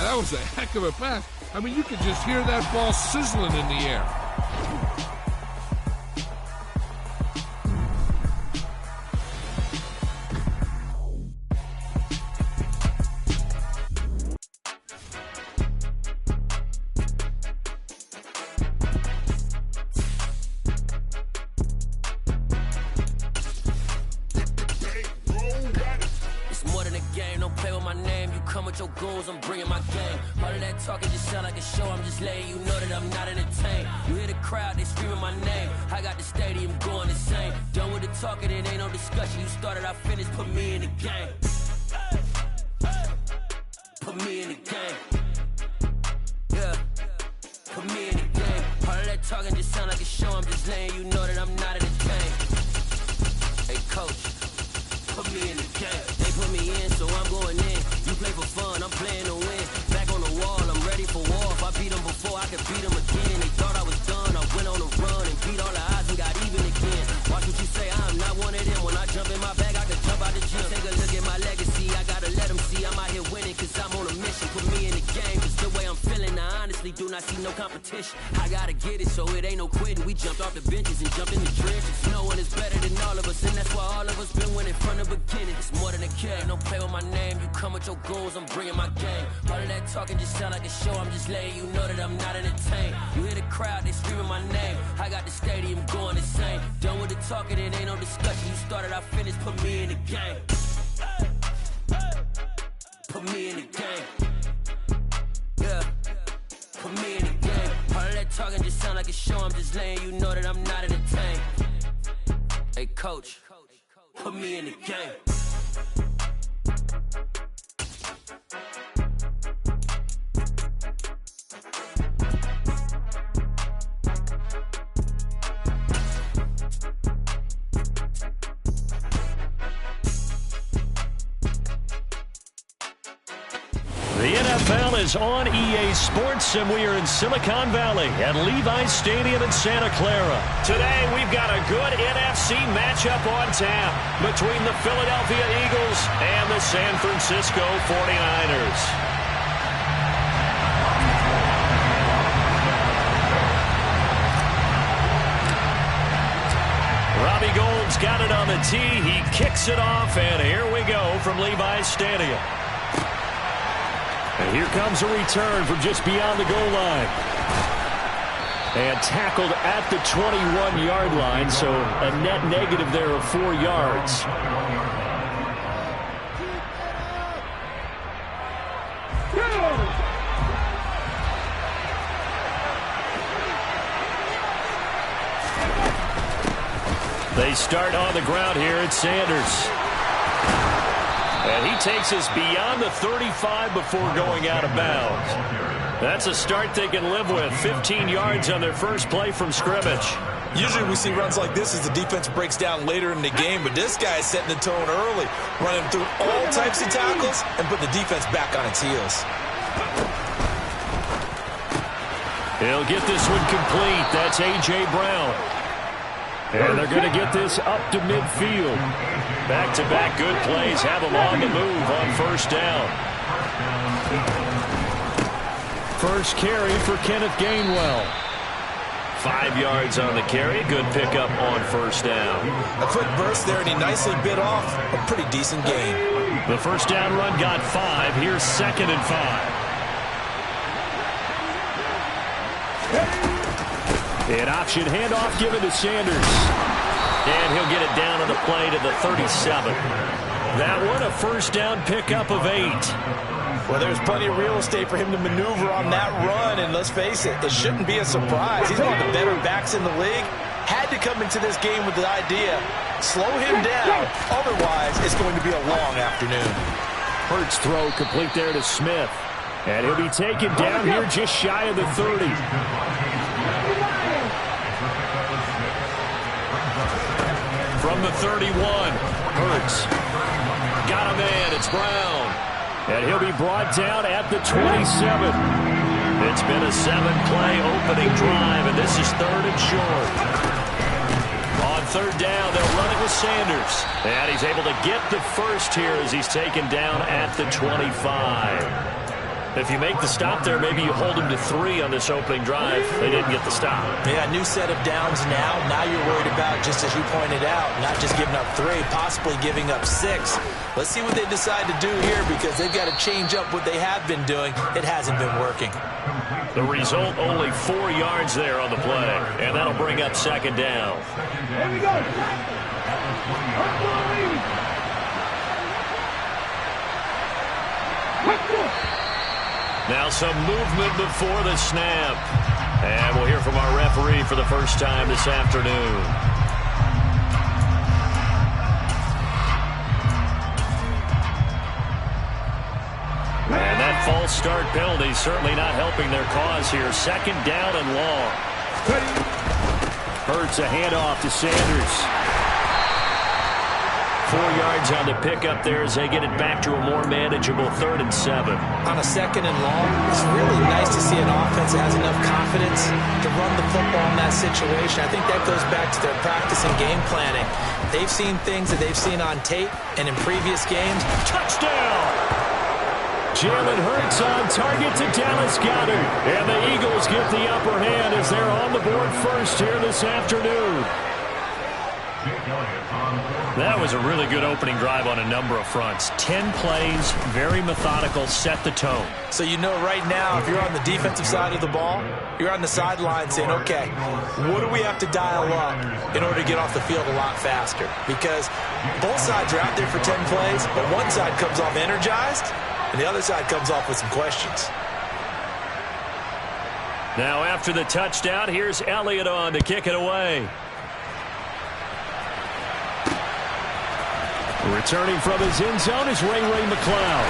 that was a heck of a pass. I mean, you could just hear that ball sizzling in the air. Your goals, I'm bringing my game. All of that talking just sound like a show. I'm just letting you know that I'm not entertained. You hear the crowd, they screaming my name. I got the stadium going insane. Done with the talking, it ain't no discussion. You started, I finished, put me in the game. Put me in the game. Yeah, put me in the game. All of that talking just sound like a show. I'm just letting you know that I'm not entertained. Hey coach, put me in the game. They put me in, so I'm going in. You play for fun, I'm playing to win. Back on the wall, I'm ready for war. If I beat them before, I can beat them again. They thought I was done, I went on a run and beat all the odds and got even again. Watch what you say, I'm not one of them. When I jump in my bag, I can jump out the gym. Take a look at my legacy, I gotta let them see I'm out here winning, cause I'm on a mission. Put me in the game, cause the way I'm feeling, I honestly do not see no competition. I gotta get it, so it ain't no quitting. We jumped off the benches and jumped in the trenches. No one is better than all of us, and that's why all of us been winning from the beginning. It's more than a game, don't play with my name. You come with your goals, I'm bringing my game. All of that talking just sound like a show. I'm just letting you know that I'm not entertained. You hear the crowd, they screaming my name. I got the stadium going insane. Done with the talking, it ain't no discussion. You started, I finished, put me in the game. Put me in the game. Yeah, put me in the game. All of that talking just sound like a show. I'm just letting you know that I'm not entertained. Hey coach, put me in the game. The NFL is on EA Sports, and we are in Silicon Valley at Levi's Stadium in Santa Clara. Today, we've got a good NFC matchup on tap between the Philadelphia Eagles and the San Francisco 49ers. Robbie Gould's got it on the tee. He kicks it off, and here we go from Levi's Stadium. And here comes a return from just beyond the goal line. And tackled at the 21-yard line, so a net negative there of 4 yards. They start on the ground here at Sanders. And he takes us beyond the 35 before going out of bounds. That's a start they can live with. 15 yards on their first play from scrimmage. Usually we see runs like this as the defense breaks down later in the game, but this guy is setting the tone early, running through all types of tackles and putting the defense back on its heels. He'll get this one complete. That's A.J. Brown. And they're going to get this up to midfield. Back-to-back good plays have them on the move on first down. First carry for Kenneth Gainwell. 5 yards on the carry. Good pickup on first down. A quick burst there, and he nicely bit off a pretty decent gain. The first down run got 5. Here's 2nd and 5. An option handoff given to Sanders. And he'll get it down on the play to the 37. That one a first down pickup of 8. Well, there's plenty of real estate for him to maneuver on that run, and let's face it, it shouldn't be a surprise. He's one of the better backs in the league. Had to come into this game with the idea, slow him down, otherwise it's going to be a long afternoon. Hurts throw complete there to Smith. And he'll be taken down here just shy of the 30. From the 31, Hurts. Got a man, it's Brown. And he'll be brought down at the 27. It's been a 7-play opening drive, and this is 3rd and short. On 3rd down, they'll run it with Sanders. And he's able to get the first here as he's taken down at the 25. If you make the stop there, maybe you hold them to 3 on this opening drive. They didn't get the stop. Yeah, new set of downs now. Now you're worried about, just as you pointed out, not just giving up 3, possibly giving up 6. Let's see what they decide to do here, because they've got to change up what they have been doing. It hasn't been working. The result, only 4 yards there on the play, and that'll bring up second down. Here we go. Now some movement before the snap. And we'll hear from our referee for the first time this afternoon. And that false start penalty certainly not helping their cause here. Second down and long. Hurts a handoff to Sanders. 4 yards on the pickup there as they get it back to a more manageable 3rd and 7. On a 2nd and long, it's really nice to see an offense that has enough confidence to run the football in that situation. I think that goes back to their practice and game planning. They've seen things that they've seen on tape and in previous games. Touchdown! Jalen Hurts on target to Dallas Goedert. And the Eagles get the upper hand as they're on the board first here this afternoon. That was a really good opening drive on a number of fronts. 10 plays, very methodical, set the tone. So you know right now, if you're on the defensive side of the ball, you're on the sideline saying, okay, what do we have to dial up in order to get off the field a lot faster? Because both sides are out there for 10 plays, but one side comes off energized, and the other side comes off with some questions. Now after the touchdown, here's Elliott on to kick it away. Returning from his end zone is Ray McCloud.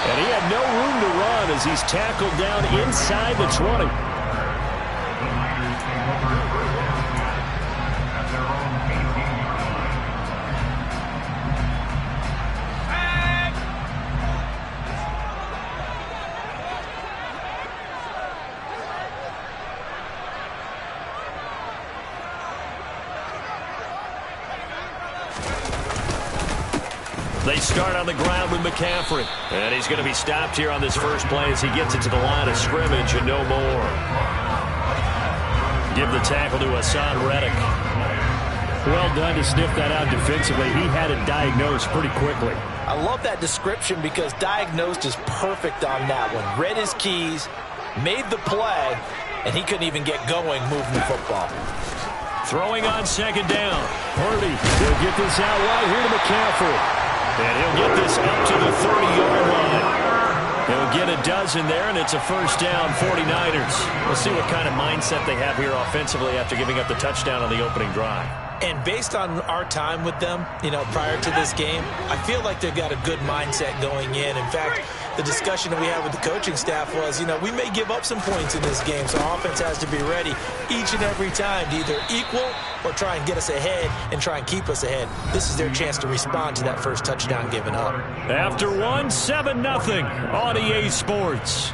And he had no room to run as he's tackled down inside the 20. They start on the ground with McCaffrey. And he's going to be stopped here on this first play as he gets it to the line of scrimmage and no more. Give the tackle to Hassan Reddick. Well done to sniff that out defensively. He had it diagnosed pretty quickly. I love that description because diagnosed is perfect on that one. Read his keys, made the play, and he couldn't even get going moving the football. Throwing on second down. Purdy will get this out right here to McCaffrey. And he'll get this up to the 30-yard line. He'll get a dozen there, and it's a first down, 49ers. We'll see what kind of mindset they have here offensively after giving up the touchdown on the opening drive. And based on our time with them, prior to this game, I feel like they've got a good mindset going in. In fact, the discussion that we had with the coaching staff was, we may give up some points in this game, so our offense has to be ready each and every time to either equal or try and get us ahead and try and keep us ahead. This is their chance to respond to that first touchdown given up. After one, 7-0 on EA Sports.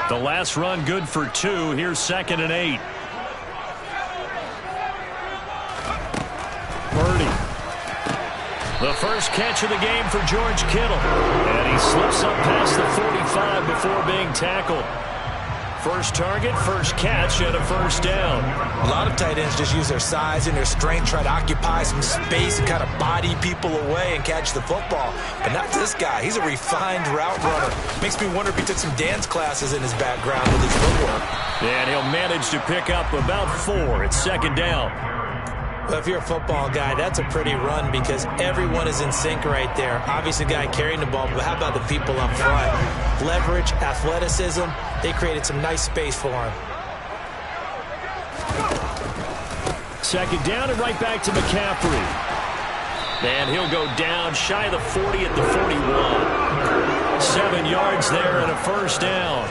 The last run good for 2. Here's 2nd and 8. Purdy. The first catch of the game for George Kittle. And he slips up past the 45 before being tackled. First target, first catch, and a first down. A lot of tight ends just use their size and their strength, try to occupy some space and kind of body people away and catch the football. But not this guy. He's a refined route runner. Makes me wonder if he took some dance classes in his background with his footwork. And he'll manage to pick up about 4. It's second down. Well, if you're a football guy, that's a pretty run because everyone is in sync right there. Obviously, the guy carrying the ball, but how about the people up front? Leverage, athleticism, they created some nice space for him. Second down and right back to McCaffrey. And he'll go down shy of the 40 at the 41. 7 yards there and a first down.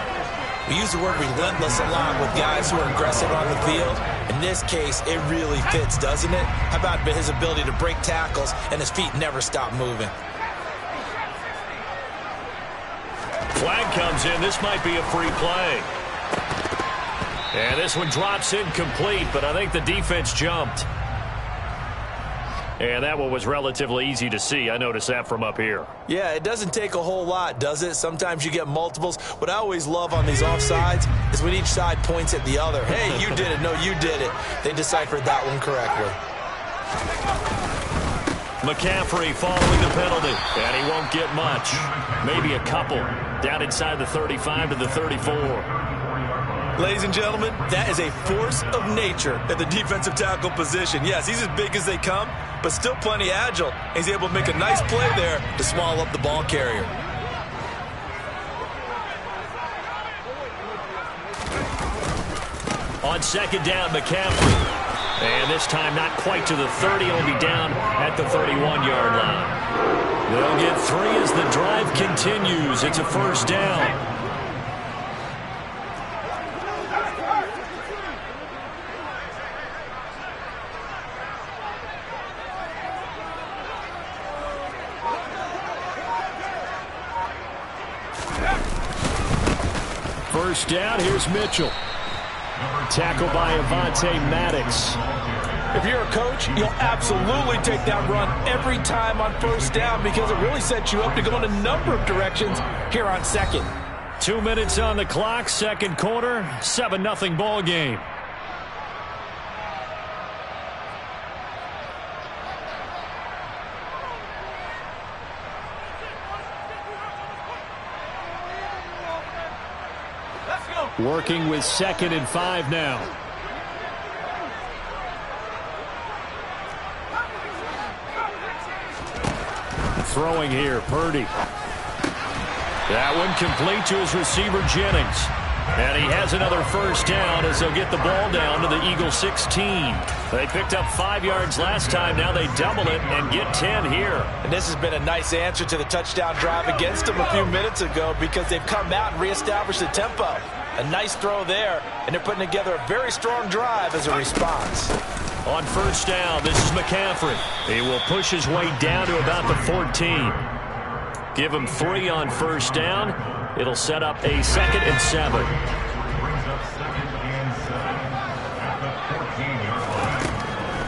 We use the word relentless a lot with guys who are aggressive on the field. In this case, it really fits, doesn't it? How about his ability to break tackles and his feet never stop moving? Flag comes in. This might be a free play. And this one drops incomplete, but I think the defense jumped. And that one was relatively easy to see. I noticed that from up here. Yeah, it doesn't take a whole lot, does it? Sometimes you get multiples. What I always love on these offsides is when each side points at the other. Hey, you did it. No, you did it. They deciphered that one correctly. McCaffrey following the penalty, and he won't get much. Maybe a couple. Down inside the 35 to the 34. Ladies and gentlemen, that is a force of nature at the defensive tackle position. Yes, he's as big as they come, but still plenty agile. He's able to make a nice play there to swallow up the ball carrier. On second down, McCaffrey. And this time not quite to the 30. He'll be down at the 31-yard line. They'll get 3 as the drive continues. It's a first down. First down, here's Mitchell. Tackled by Avonte Maddox. If you're a coach, you'll absolutely take that run every time on first down because it really sets you up to go in a number of directions here on second. 2 minutes on the clock, second quarter, 7-0 ball game. Working with 2nd and 5 now. Throwing here, Purdy. That one complete to his receiver, Jennings. And he has another first down as they'll get the ball down to the Eagles 16. They picked up 5 yards last time. Now they double it and get 10 here. And this has been a nice answer to the touchdown drive against them a few minutes ago because they've come out and reestablished the tempo. A nice throw there, and they're putting together a very strong drive as a response. On first down, this is McCaffrey. He will push his way down to about the 14. Give him 3 on first down. It'll set up a 2nd and 7.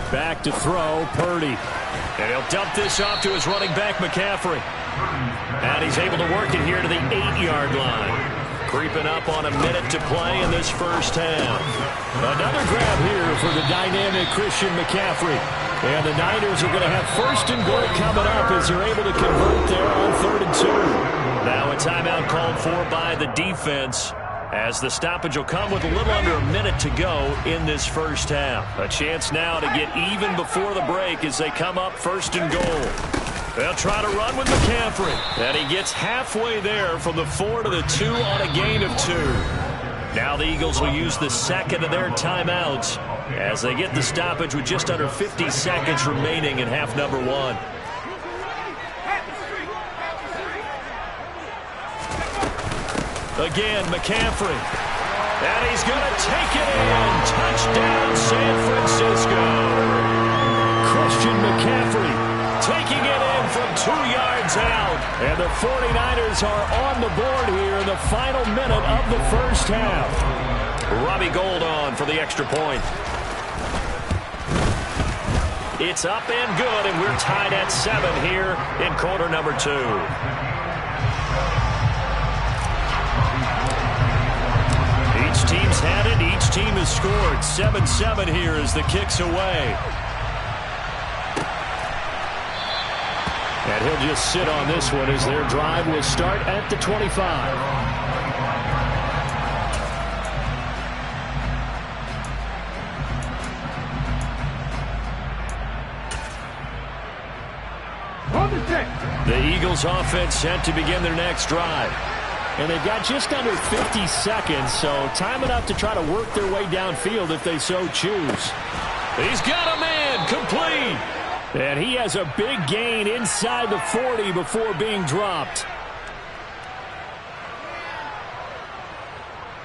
Back to throw, Purdy. And he'll dump this off to his running back, McCaffrey. And he's able to work it here to the 8-yard line. Creeping up on a minute to play in this first half. Another grab here for the dynamic Christian McCaffrey. And the Niners are going to have first and goal coming up as they're able to convert there on 3rd and 2. Now a timeout called for by the defense as the stoppage will come with a little under a minute to go in this first half. A chance now to get even before the break as they come up 1st and goal. They'll try to run with McCaffrey. And he gets halfway there from the 4 to the 2 on a gain of 2. Now the Eagles will use the 2nd of their timeouts as they get the stoppage with just under 50 seconds remaining in half number 1. Again, McCaffrey. And he's going to take it in. Touchdown, San Francisco. Christian McCaffrey taking it in from 2 yards out. And the 49ers are on the board here in the final minute of the first half. Robbie Gould on for the extra point. It's up and good, and we're tied at 7 here in quarter number 2. Each team's had it. Each team has scored. 7-7 here as the kick's away. And he'll just sit on this one as their drive will start at the 25. The Eagles offense set to begin their next drive. And they've got just under 50 seconds, so time enough to try to work their way downfield if they so choose. He's got a man, complete. And he has a big gain inside the 40 before being dropped.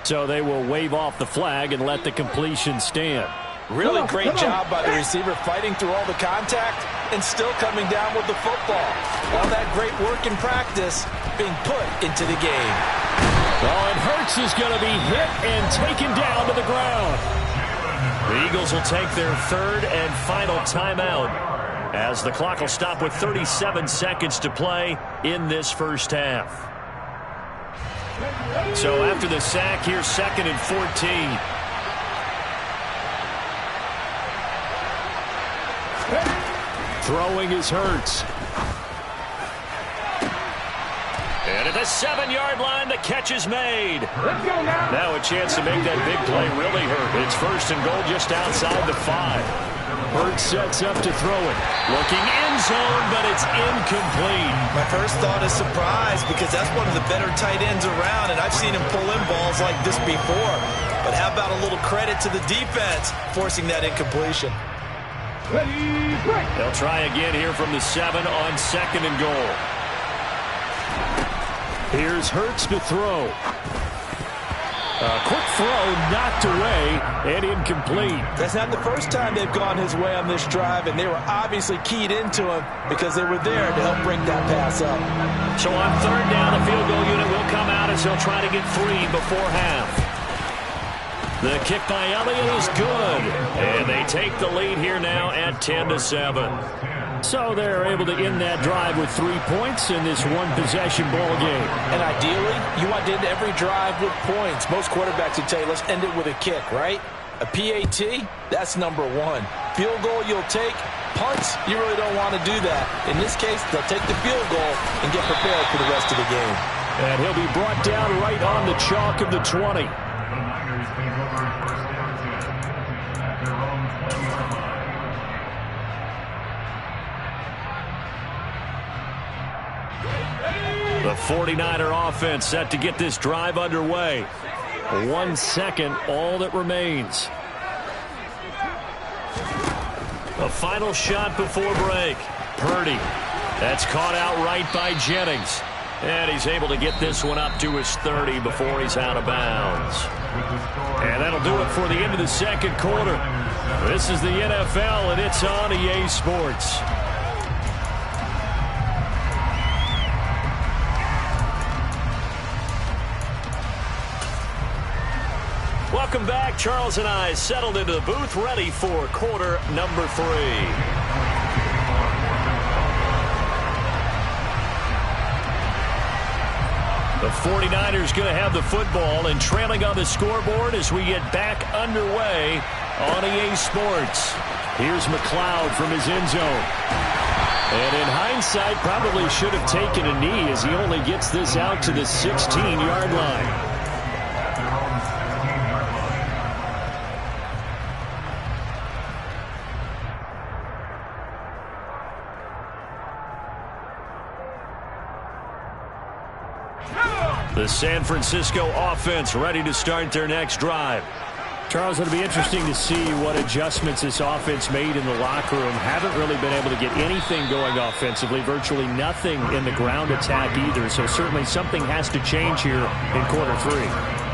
So they will wave off the flag and let the completion stand. Really great job by the receiver fighting through all the contact and still coming down with the football. All that great work in practice being put into the game. Oh, and Hurts is going to be hit and taken down to the ground. The Eagles will take their third and final timeout as the clock will stop with 37 seconds to play in this first half. So after the sack, here's 2nd and 14. Throwing is Hurts. And at the 7-yard line, the catch is made. Let's go now. Now a chance to make that big play really hurt. It's 1st and goal just outside the 5. Hurts sets up to throw it. Looking end zone, but it's incomplete. My first thought is surprise because that's one of the better tight ends around, and I've seen him pull in balls like this before. But how about a little credit to the defense forcing that incompletion? Ready, break. They'll try again here from the 7 on 2nd and goal. Here's Hurts to throw. A quick throw knocked away and incomplete. That's not the first time they've gone his way on this drive, and they were obviously keyed into him because they were there to help break that pass up. So on 3rd down, the field goal unit will come out as he'll try to get 3 before half. The kick by Elliott is good, and they take the lead here now at 10-7. So they're able to end that drive with 3 points in this one-possession ball game. And ideally, you want to end every drive with points. Most quarterbacks would tell you, let's end it with a kick, right? A PAT, that's number 1. Field goal you'll take. Punts, you really don't want to do that. In this case, they'll take the field goal and get prepared for the rest of the game. And he'll be brought down right on the chalk of the 20. The 49er offense set to get this drive underway. 1 second, all that remains. A final shot before break. Purdy. That's caught out right by Jennings. And he's able to get this one up to his 30 before he's out of bounds. And that'll do it for the end of the 2nd quarter. This is the NFL, and it's on EA Sports. Welcome back. Charles and I settled into the booth, ready for quarter number 3. The 49ers going to have the football and trailing on the scoreboard as we get back underway on EA Sports. Here's McLeod from his end zone. And in hindsight, probably should have taken a knee as he only gets this out to the 16-yard line. The San Francisco offense ready to start their next drive. Charles, it'll be interesting to see what adjustments this offense made in the locker room. Haven't really been able to get anything going offensively, virtually nothing in the ground attack either. So certainly something has to change here in quarter 3.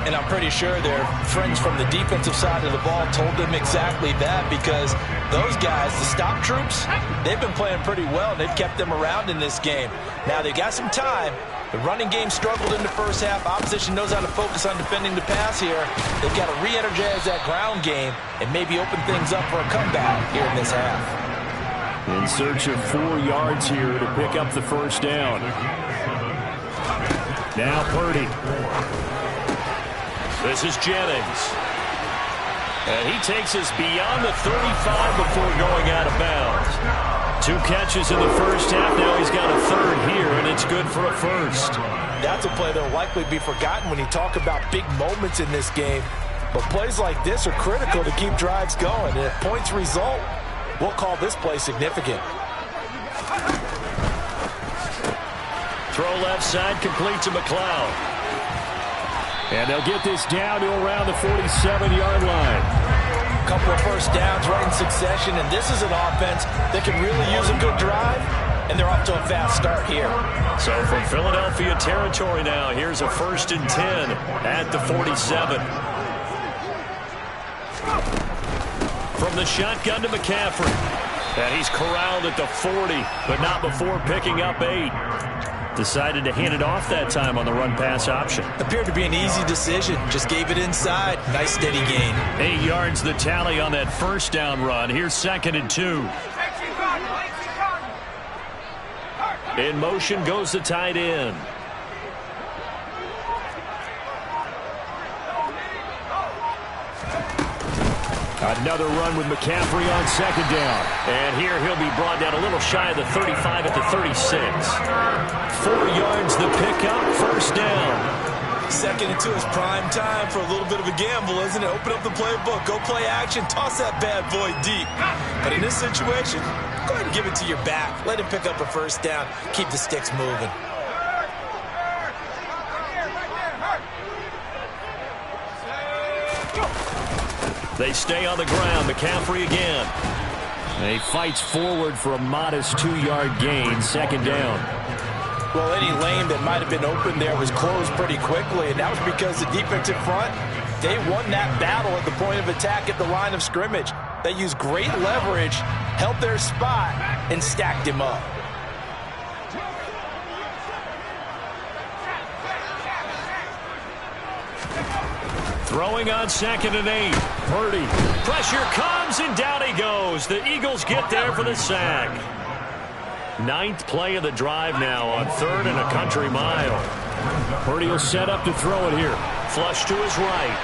And I'm pretty sure their friends from the defensive side of the ball told them exactly that, because those guys, the stop troops, they've been playing pretty well. They've kept them around in this game. Now they got some time. The running game struggled in the first half. Opposition knows how to focus on defending the pass here. They've got to re-energize that ground game and maybe open things up for a comeback here in this half. In search of 4 yards here to pick up the first down. Now Purdy. This is Jennings. And he takes us beyond the 35 before going out of bounds. 2 catches in the first half. Now he's got a 3rd here, and it's good for a first. That's a play that will likely be forgotten when you talk about big moments in this game. But plays like this are critical to keep drives going. And if points result, we'll call this play significant. Throw left side, complete to McLeod. And they'll get this down to around the 47-yard line. Couple of first downs right in succession, and this is an offense that can really use a good drive, and they're off to a fast start here. So from Philadelphia territory now, here's a 1st and 10 at the 47. From the shotgun to McCaffrey. And he's corralled at the 40, but not before picking up 8. Decided to hand it off that time on the run-pass option. Appeared to be an easy decision. Just gave it inside. Nice steady gain. 8 yards the tally on that first down run. Here's 2nd and 2. In motion goes the tight end. Another run with McCaffrey on 2nd down. And here he'll be brought down a little shy of the 35 at the 36. 4 yards the pickup, 1st down. 2nd and 2 is prime time for a little bit of a gamble, isn't it? Open up the playbook, go play action, toss that bad boy deep. But in this situation, go ahead and give it to your back. Let him pick up a 1st down. Keep the sticks moving. They stay on the ground. McCaffrey again. He fights forward for a modest 2-yard gain. 2nd down. Well, any lane that might have been open there was closed pretty quickly, and that was because the defensive front, they won that battle at the point of attack at the line of scrimmage. They used great leverage, held their spot, and stacked him up. Throwing on 2nd and 8. Purdy. Pressure comes, and down he goes. The Eagles get there for the sack. 9th play of the drive now on 3rd and a country mile. Purdy will set up to throw it here. Flush to his right.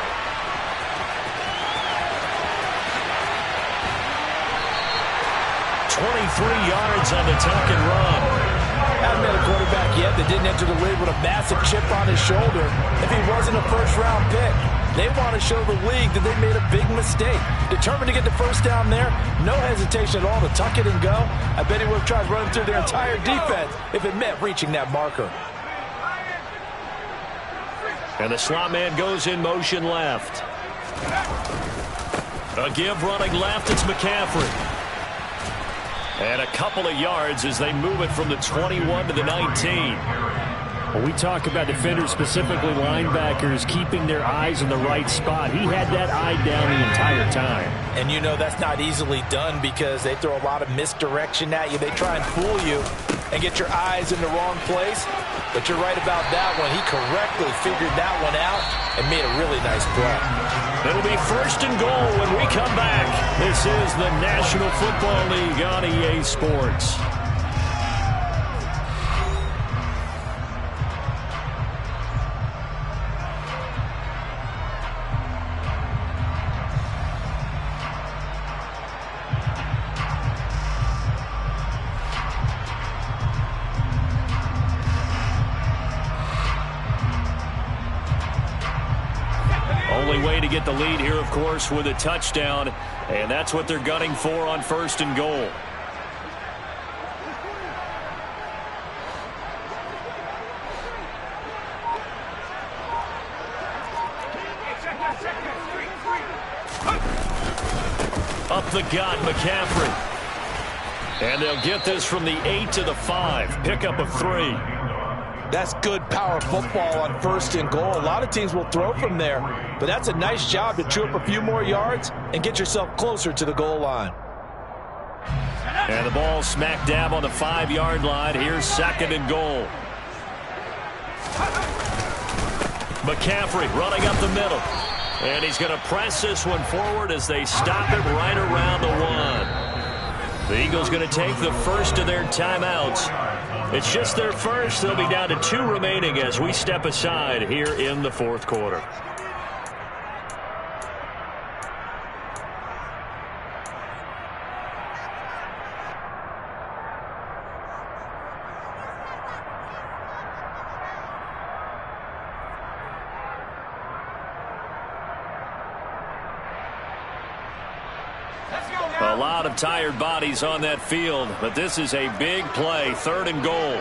"23 yards on the tuck and run." Haven't met a quarterback yet that didn't enter the league with a massive chip on his shoulder. If he wasn't a first-round pick, they want to show the league that they made a big mistake. Determined to get the 1st down there, no hesitation at all to tuck it and go. I bet he would have tried running through their entire defense if it meant reaching that marker. And the slot man goes in motion left. A give running left, it's McCaffrey. And a couple of yards as they move it from the 21 to the 19. When we talk about defenders, specifically linebackers, keeping their eyes in the right spot, he had that eye down the entire time. And you know that's not easily done because they throw a lot of misdirection at you. They try and fool you and get your eyes in the wrong place. But you're right about that one. He correctly figured that one out and made a really nice play. It'll be 1st and goal when we come back. This is the National Football League on EA Sports. Only way to get the lead here, of course, with a touchdown, and that's what they're gunning for on 1st and goal. Up the gut, McCaffrey. And they'll get this from the 8 to the 5. Pickup of 3. That's good power football on 1st and goal. A lot of teams will throw from there, but that's a nice job to chew up a few more yards and get yourself closer to the goal line. And the ball smack dab on the 5-yard line. Here's 2nd and goal. McCaffrey running up the middle. And he's going to press this one forward as they stop it right around the 1. The Eagles going to take the first of their timeouts. It's just their first. They'll be down to 2 remaining as we step aside here in the 4th quarter. A lot of tired bodies on that field, but this is a big play, 3rd and goal.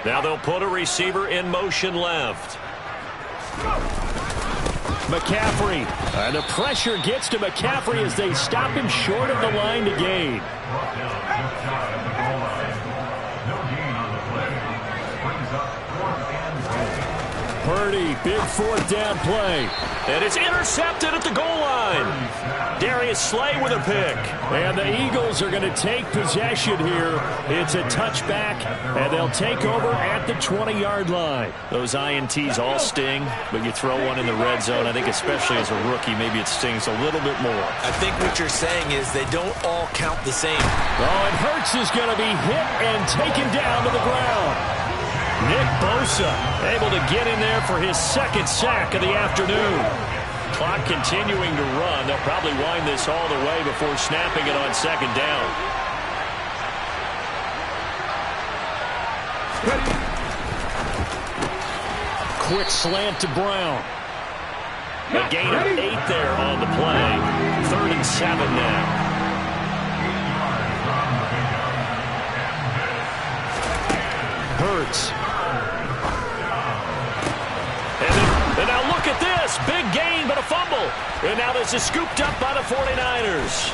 Now they'll put a receiver in motion left. McCaffrey, and the pressure gets to McCaffrey as they stop him short of the line to gain. Purdy, big fourth down play. And it's intercepted at the goal line. Darius Slay with a pick. And the Eagles are going to take possession here. It's a touchback, and they'll take over at the 20-yard line. Those INTs all sting, but you throw one in the red zone, I think especially as a rookie, maybe it stings a little bit more. I think what you're saying is they don't all count the same. Oh, and Hurts is going to be hit and taken down to the ground. Nick Bosa able to get in there for his second sack of the afternoon. Clock continuing to run. They'll probably wind this all the way before snapping it on second down. Quick slant to Brown. A gain of 8 there on the play. 3rd and 7 now. Hurts. And now look at this. Big gain, but a fumble. And now this is scooped up by the 49ers.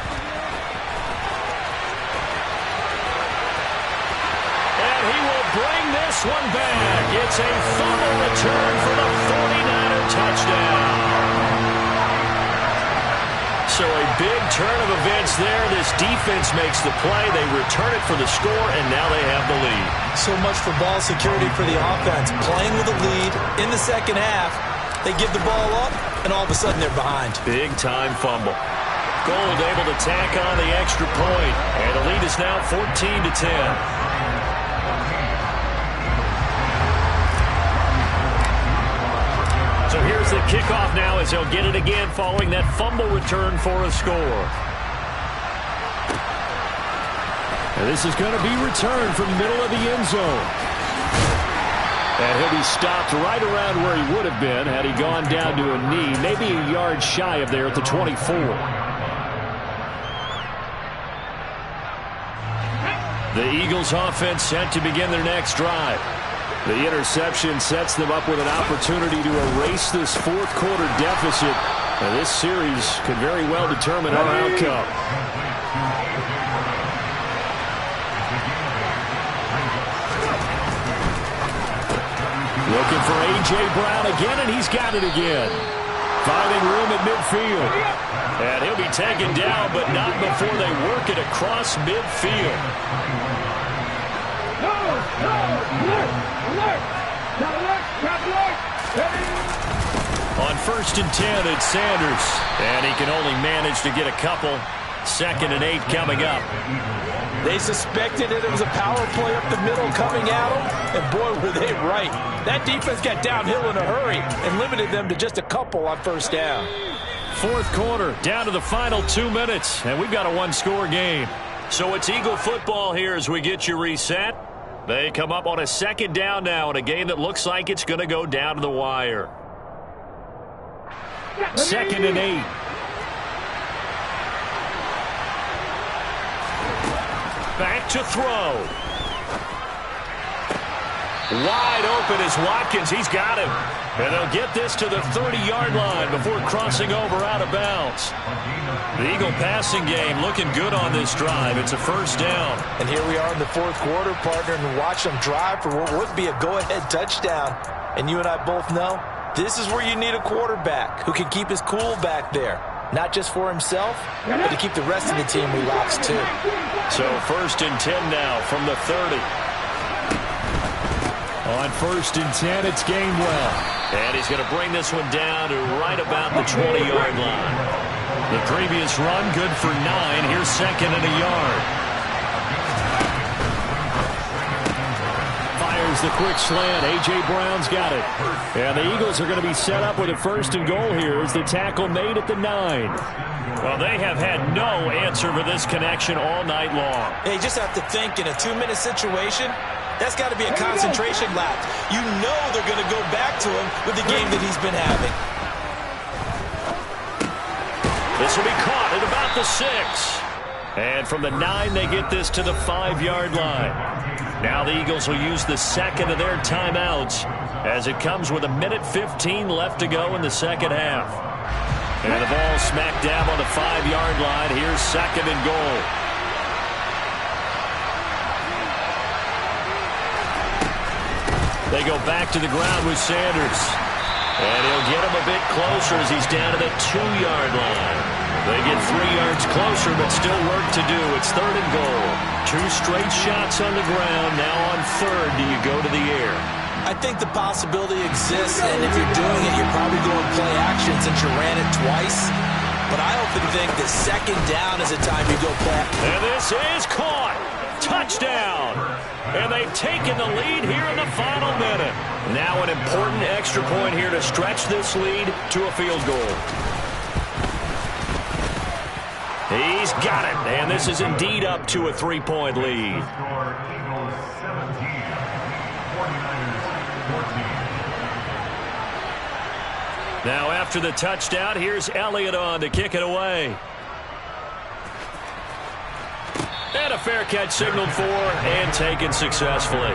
And he will bring this one back. It's a fumble return for the 49er touchdown. So a big turn of events there. This defense makes the play. They return it for the score, and now they have the lead. So much for ball security for the offense. Playing with a lead in the second half. They give the ball up, and all of a sudden they're behind. Big-time fumble. Gold able to tack on the extra point, and the lead is now 14-10. So here's the kickoff now as they'll get it again following that fumble return for a score. And this is going to be returned from the middle of the end zone. And he'll be stopped right around where he would have been had he gone down to a knee, maybe a yard shy of there at the 24. The Eagles offense set to begin their next drive. The interception sets them up with an opportunity to erase this fourth quarter deficit. And this series could very well determine our outcome. Looking for A.J. Brown again, and he's got it again. Finding room at midfield. And he'll be taken down, but not before they work it across midfield. On 1st and 10, it's Sanders. And he can only manage to get a couple. 2nd and 8 coming up. They suspected it was a power play up the middle coming at them, and boy, were they right. That defense got downhill in a hurry and limited them to just a couple on 1st down. Fourth quarter, down to the final 2 minutes, and we've got a one-score game. So it's Eagle football here as we get you reset. They come up on a 2nd down now in a game that looks like it's going to go down to the wire. 2nd and 8. Back to throw. Wide open is Watkins. He's got him. And they'll get this to the 30-yard line before crossing over out of bounds. The Eagle passing game looking good on this drive. It's a 1st down. And here we are in the 4th quarter, partner, and watch them drive for what would be a go-ahead touchdown. And you and I both know this is where you need a quarterback who can keep his cool back there. Not just for himself, but to keep the rest of the team relaxed too. So 1st and 10 now from the 30. On 1st and 10, it's Gainwell. And he's going to bring this one down to right about the 20-yard line. The previous run good for 9. Here's 2nd and a yard. Fires the quick slant. A.J. Brown's got it. And the Eagles are going to be set up with a 1st and goal here as the tackle made at the 9. Well, they have had no answer for this connection all night long. Hey, you just have to think in a 2-minute situation, that's got to be a concentration lapse. You know they're going to go back to him with the game that he's been having. This will be caught at about the 6. And from the 9, they get this to the 5-yard line. Now the Eagles will use the 2nd of their timeouts as it comes with 1:15 left to go in the second half. And the ball smack dab on the 5-yard line. Here's 2nd and goal. They go back to the ground with Sanders. And he'll get him a bit closer as he's down to the 2-yard line. They get 3 yards closer, but still work to do. It's 3rd and goal. 2 straight shots on the ground. Now on 3rd, do you go to the air? I think the possibility exists, and if you're doing it, you're probably going play action since you ran it twice. But I often think that 2nd down is a time you go play. And this is caught. Touchdown. And they've taken the lead here in the final minute. Now an important extra point here to stretch this lead to a field goal. He's got it, and this is indeed up to a 3-point lead. Now after the touchdown, here's Elliott on to kick it away. And a fair catch signaled for and taken successfully.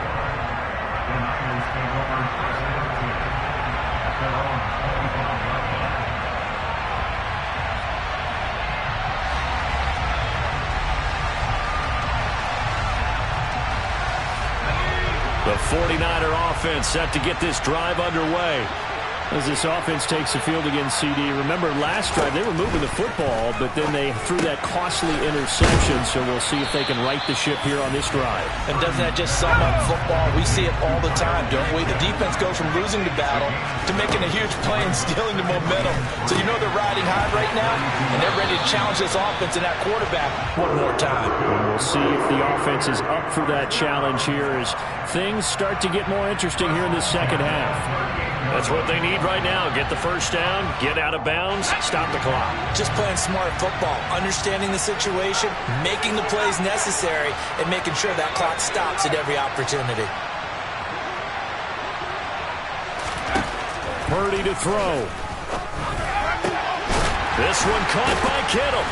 The 49er offense set to get this drive underway. As this offense takes the field against CD. Remember, last drive they were moving the football, but then they threw that costly interception, so we'll see if they can right the ship here on this drive. And doesn't that just sum up football? We see it all the time, don't we? The defense goes from losing the battle to making a huge play and stealing the momentum. So you know they're riding high right now, and they're ready to challenge this offense and that quarterback one more time. And we'll see if the offense is up for that challenge here as things start to get more interesting here in the second half. That's what they need right now. Get the first down, get out of bounds, stop the clock. Just playing smart football, understanding the situation, making the plays necessary, and making sure that clock stops at every opportunity. Purdy to throw. This one caught by Kittle.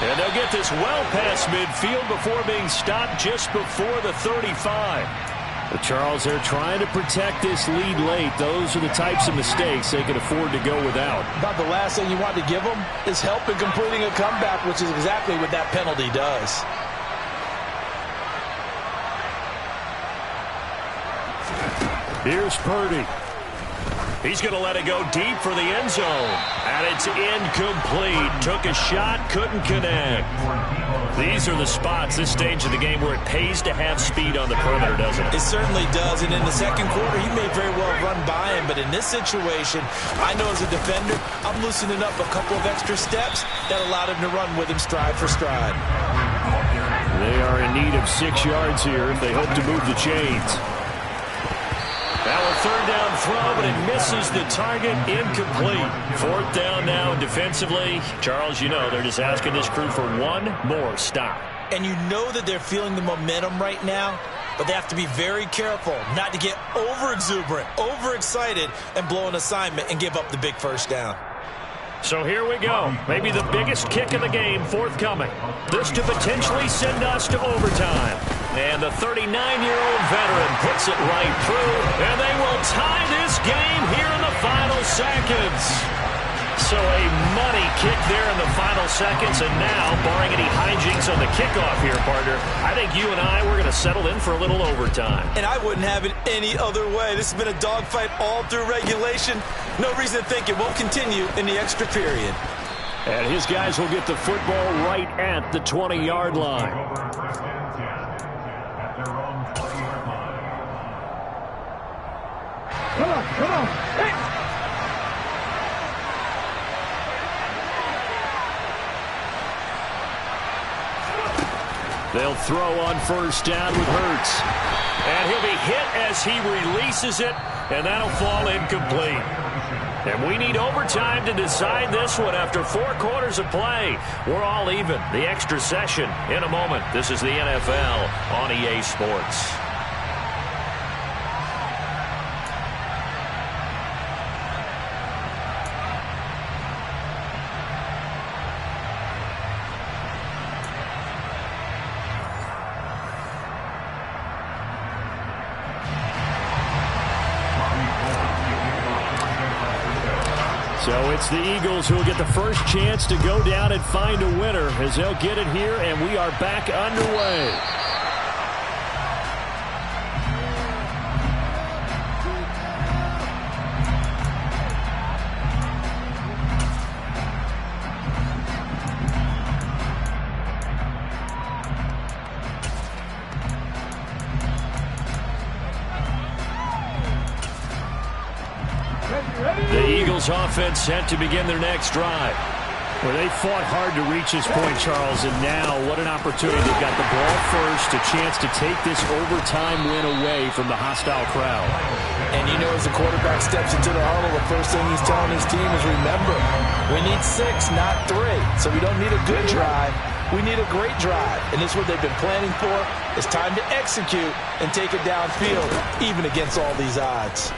And they'll get this well past midfield before being stopped just before the 35. But Charles, they're trying to protect this lead late. Those are the types of mistakes they can afford to go without. About the last thing you want to give them is help in completing a comeback, which is exactly what that penalty does. Here's Purdy. He's going to let it go deep for the end zone. And it's incomplete. Took a shot, couldn't connect. These are the spots, this stage of the game, where it pays to have speed on the perimeter, doesn't it? It certainly does. And in the second quarter, he may very well run by him. But in this situation, I know as a defender, I'm loosening up a couple of extra steps that allowed him to run with him stride for stride. They are in need of 6 yards here if they hope to move the chains. Now a third down throw, but it misses the target. Incomplete. 4th down now defensively. Charles, you know, they're just asking this crew for one more stop. And you know that they're feeling the momentum right now, but they have to be very careful not to get over-exuberant, overexcited, and blow an assignment and give up the big first down. So here we go. Maybe the biggest kick of the game forthcoming. This to potentially send us to overtime. And the 39-year-old veteran puts it right through. And they will tie this game here in the final seconds. So a money kick there in the final seconds. And now, barring any hijinks on the kickoff here, partner, I think you and I, we're going to settle in for a little overtime. And I wouldn't have it any other way. This has been a dogfight all through regulation. No reason to think it won't continue in the extra period. And his guys will get the football right at the 20-yard line. Come on. Hey. They'll throw on first down with Hurts. And he'll be hit as he releases it, and that'll fall incomplete. And we need overtime to decide this one after 4 quarters of play. We're all even. The extra session in a moment. This is the NFL on EA Sports. So it's the Eagles who will get the first chance to go down and find a winner as they'll get it here, and we are back underway. Eagles offense set to begin their next drive. Well, they fought hard to reach this point, Charles, and now what an opportunity. They've got the ball first, a chance to take this overtime win away from the hostile crowd. And you know, as the quarterback steps into the huddle, the first thing he's telling his team is, remember, we need 6, not 3. So we don't need a good drive. We need a great drive. And this is what they've been planning for. It's time to execute and take it downfield, even against all these odds.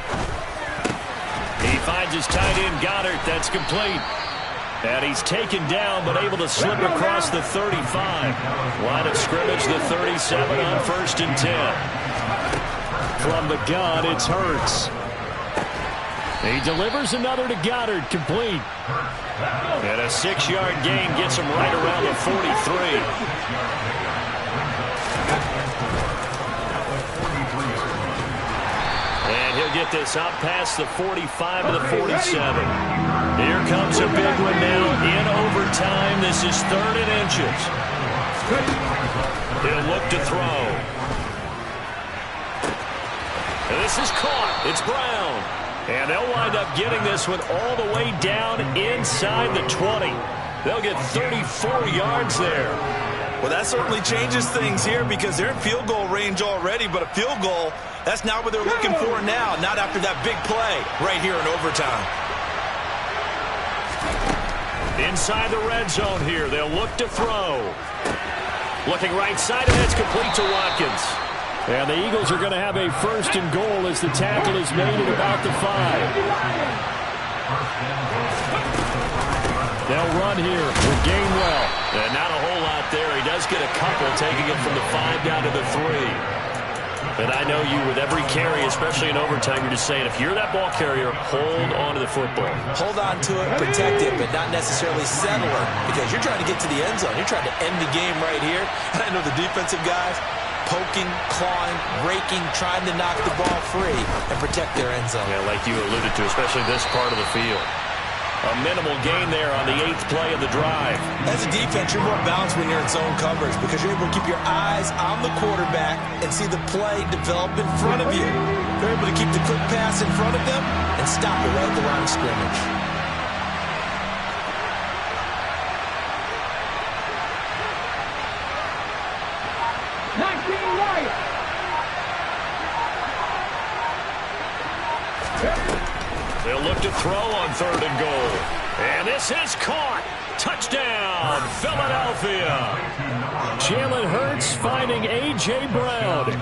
He finds his tight end, Goddard. That's complete. And he's taken down, but able to slip across the 35. Line of scrimmage, the 37 on 1st and 10. From the gun, it's Hurts. He delivers another to Goddard, complete. And a 6-yard gain gets him right around the 43. And he'll get this out past the 45 to the 47. Here comes a big one now in overtime. This is 3rd and inches. He'll look to throw. And this is caught. It's Brown. And they'll wind up getting this one all the way down inside the 20. They'll get 34 yards there. Well, that certainly changes things here because they're in field goal range already, but a field goal, that's not what they're looking for now, not after that big play right here in overtime. Inside the red zone here, they'll look to throw. Looking right side, and it's complete to Watkins. And the Eagles are going to have a 1st and goal as the tackle is made at about the 5. They'll run here with Gainwell. And not a whole lot there. He does get a couple, taking it from the 5 down to the 3. And I know you, with every carry, especially in overtime, you're just saying, if you're that ball carrier, hold on to the football. Hold on to it, protect it, but not necessarily settle it, because you're trying to get to the end zone. You're trying to end the game right here. And I know the defensive guys poking, clawing, raking, trying to knock the ball free and protect their end zone. Yeah, like you alluded to, especially this part of the field. A minimal gain there on the 8th play of the drive. As a defense, you're more balanced when you're in zone coverage because you're able to keep your eyes on the quarterback and see the play develop in front of you. You're able to keep the quick pass in front of them and stop it right at the line of scrimmage. They'll look to throw on 3rd and goal. And this is caught. Touchdown, Philadelphia. Jalen Hurts finding A.J. Brown.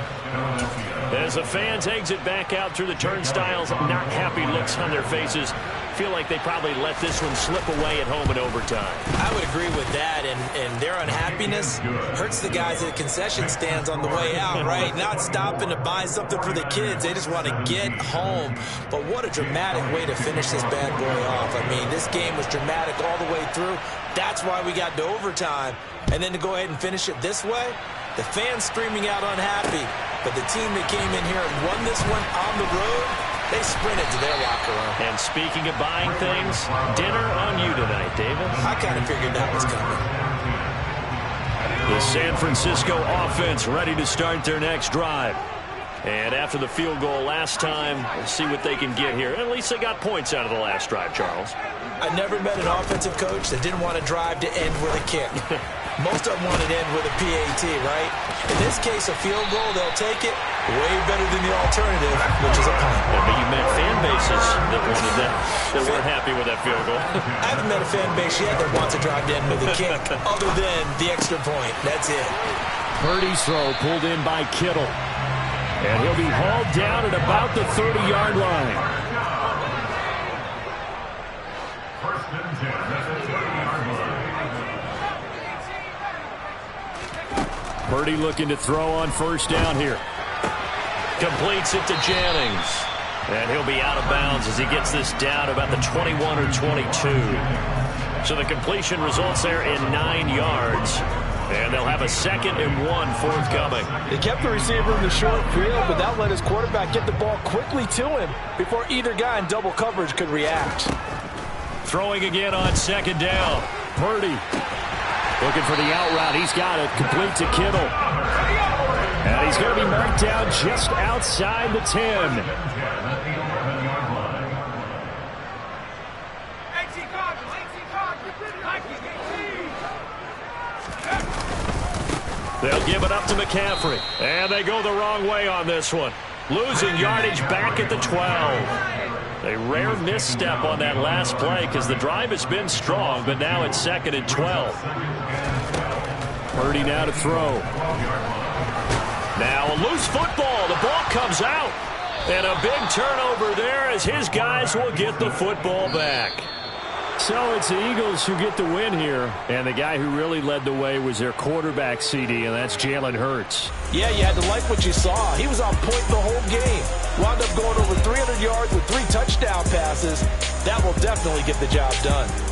As the fans exit back out through the turnstiles, not happy looks on their faces. Feel like they probably let this one slip away at home in overtime. I would agree with that, and their unhappiness hurts the guys at the concession stands on the way out, right? Not stopping to buy something for the kids. They just want to get home. But what a dramatic way to finish this bad boy off. I mean, this game was dramatic all the way through. That's why we got to overtime. And then to go ahead and finish it this way, the fans screaming out unhappy. But the team that came in here and won this one on the road, they sprinted to their locker room. And speaking of buying things, dinner on you tonight, David. I kind of figured that was coming. The San Francisco offense ready to start their next drive. And after the field goal last time, we'll see what they can get here. At least they got points out of the last drive, Charles. I never met an offensive coach that didn't want to drive to end with a kick. Most of them want to end with a PAT, right? In this case, a field goal, they'll take it way better than the alternative, which is a punt. Yeah, but you met fan bases that wanted that weren't happy with that field goal. I haven't met a fan base yet that wants to drive to end with a kick other than the extra point. That's it. Purdy's throw pulled in by Kittle. And he'll be hauled down at about the 30-yard line. Purdy looking to throw on 1st down here. Completes it to Jennings. And he'll be out of bounds as he gets this down about the 21 or 22. So the completion results there in 9 yards. And they'll have a 2nd and 1 forthcoming. They kept the receiver in the short field, but that let his quarterback get the ball quickly to him before either guy in double coverage could react. Throwing again on 2nd down. Purdy looking for the out route. He's got it. Complete to Kittle. And he's going to be marked down just outside the 10. They'll give it up to McCaffrey. And they go the wrong way on this one. Losing yardage back at the 12. A rare misstep on that last play because the drive has been strong, but now it's 2nd and 12. Purdy now to throw. Now a loose football. The ball comes out. And a big turnover there as his guys will get the football back. So it's the Eagles who get the win here. And the guy who really led the way was their quarterback, CD, and that's Jalen Hurts. Yeah, you had to like what you saw. He was on point the whole game. Wound up going over 300 yards with 3 touchdown passes. That will definitely get the job done.